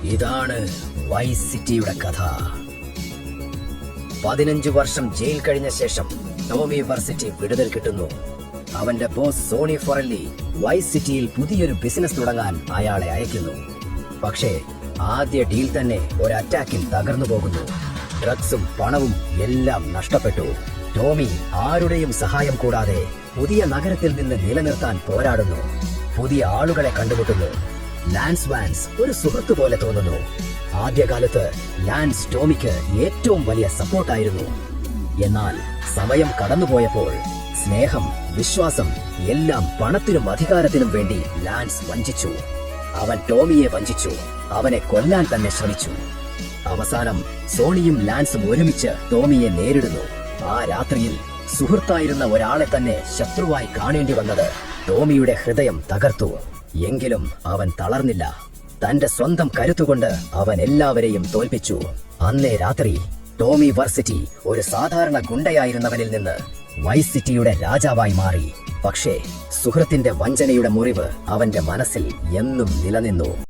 ഇതാണ് വൈസ് സിറ്റിയുടെ കഥ. 15 വർഷം ജയിൽ കഴിഞ്ഞ ശേഷം ടോമി വർസിറ്റി വിടുതൽ കിട്ടുന്നു. അവന്റെ ബോസ് സോണി ഫൊറെല്ലി വൈസ് സിറ്റിയിൽ പുതിയൊരു ബിസിനസ് തുടങ്ങാൻ അയാളെ അയക്കുന്നു. പക്ഷേ ആദ്യ ഡീൽ തന്നെ ഒരു അറ്റാക്കിൽ തകർന്നു പോകുന്നു. ഡ്രഗ്സും പണവും എല്ലാം നഷ്ടപ്പെട്ടു. ടോമി ആരുടെയും സഹായം കൂടാതെ പുതിയ നഗരത്തിൽ നിന്ന് നിലനിർത്താൻ പോരാടുന്നു. പുതിയ ആളുകളെ കണ്ടുമുട്ടുന്നു. ലാൻസ് വാൻസ് ഒരു സുഹൃത്ത് പോലെ തോന്നുന്നു. ആദ്യകാലത്ത് ലാൻസ് ടോമിക്ക് ഏറ്റവും വലിയ സപ്പോർട്ടായിരുന്നു. എന്നാൽ സമയം കടന്നുപോയപ്പോൾ സ്നേഹം, വിശ്വാസം എല്ലാം പണത്തിനും അധികാരത്തിനും വേണ്ടി ലാൻസ് വഞ്ചിച്ചു. അവൻ ടോമിയെ വഞ്ചിച്ചു. അവനെ കൊല്ലാൻ തന്നെ ശ്രമിച്ചു. അവസാനം സോണിയും ലാൻസും ഒരുമിച്ച് ടോമിയെ നേരിടുന്നു. ആ രാത്രിയിൽ സുഹൃത്തായിരുന്ന ഒരാളെ തന്നെ ശത്രുവായി കാണേണ്ടി വന്നത് ടോമിയുടെ ഹൃദയം തകർത്തു. എങ്കിലും അവൻ തളർന്നില്ല. തന്റെ സ്വന്തം കരുത്തുകൊണ്ട് അവൻ എല്ലാവരെയും തോൽപ്പിച്ചു. അന്നേ രാത്രി ടോമി വർസിറ്റി ഒരു സാധാരണ ഗുണ്ടയായിരുന്നവനിൽ നിന്ന് വൈസ് സിറ്റിയുടെ രാജാവായി മാറി. പക്ഷേ സുഹൃത്തിന്റെ വഞ്ചനയുടെ മുറിവ് അവന്റെ മനസ്സിൽ എന്നും നിലനിന്നു.